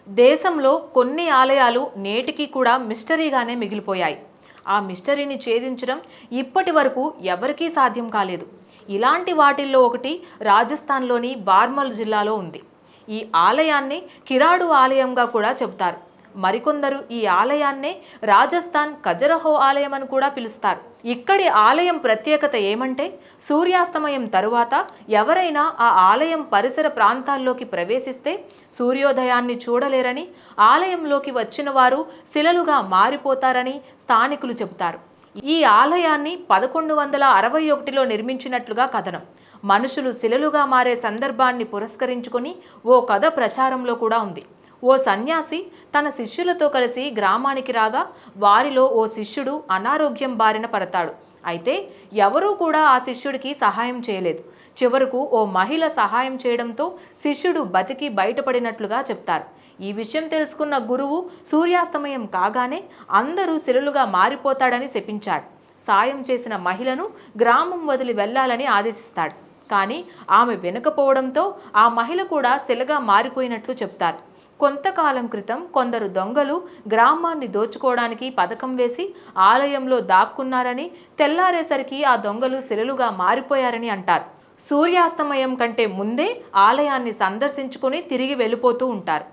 దేశంలో కొన్ని ఆలయాలు నేటికి కూడా మిస్టరీగానే మిగిలిపోయాయి. ఆ మిస్టరీని ఛేదించడం ఇప్పటి వరకు ఎవరికీ సాధ్యం కాలేదు. ఇలాంటి వాటిల్లో ఒకటి రాజస్థాన్లోని బార్మల్ జిల్లాలో ఉంది. ఈ ఆలయాన్ని కిరాడు ఆలయంగా కూడా చెబుతారు. మరికొందరు ఈ ఆలయాన్నే రాజస్థాన్ ఖజరహో ఆలయం అని కూడా పిలుస్తారు. ఇక్కడి ఆలయం ప్రత్యేకత ఏమంటే, సూర్యాస్తమయం తరువాత ఎవరైనా ఆ ఆలయం పరిసర ప్రాంతాల్లోకి ప్రవేశిస్తే సూర్యోదయాన్ని చూడలేరని, ఆలయంలోకి వచ్చిన వారు శిలలుగా మారిపోతారని స్థానికులు చెబుతారు. ఈ ఆలయాన్ని 1161లో నిర్మించినట్లుగా కథనం. మనుషులు శిలలుగా మారే సందర్భాన్ని పురస్కరించుకొని ఓ కథ ప్రచారంలో కూడా ఉంది. ఓ సన్యాసి తన శిష్యులతో కలిసి గ్రామానికి రాగా వారిలో ఓ శిష్యుడు అనారోగ్యం బారిన పడతాడు. అయితే ఎవరూ కూడా ఆ శిష్యుడికి సహాయం చేయలేదు. చివరకు ఓ మహిళ సహాయం చేయడంతో శిష్యుడు బతికి బయటపడినట్లుగా చెప్తారు. ఈ విషయం తెలుసుకున్న గురువు సూర్యాస్తమయం కాగానే అందరూ శిలలుగా మారిపోతాడని శపించాడు. సాయం చేసిన మహిళను గ్రామం వదిలి వెళ్ళాలని ఆదేశిస్తాడు. కానీ ఆమె వినకపోవడంతో ఆ మహిళ కూడా శిలగా మారిపోయినట్లు చెప్తారు. కొంతకాలం క్రితం కొందరు దొంగలు గ్రామాన్ని దోచుకోవడానికి పథకం వేసి ఆలయంలో దాక్కున్నారని, తెల్లారేసరికి ఆ దొంగలు శిలలుగా మారిపోయారని అంటారు. సూర్యాస్తమయం కంటే ముందే ఆలయాన్ని సందర్శించుకొని తిరిగి వెళ్ళిపోతూ ఉంటారు.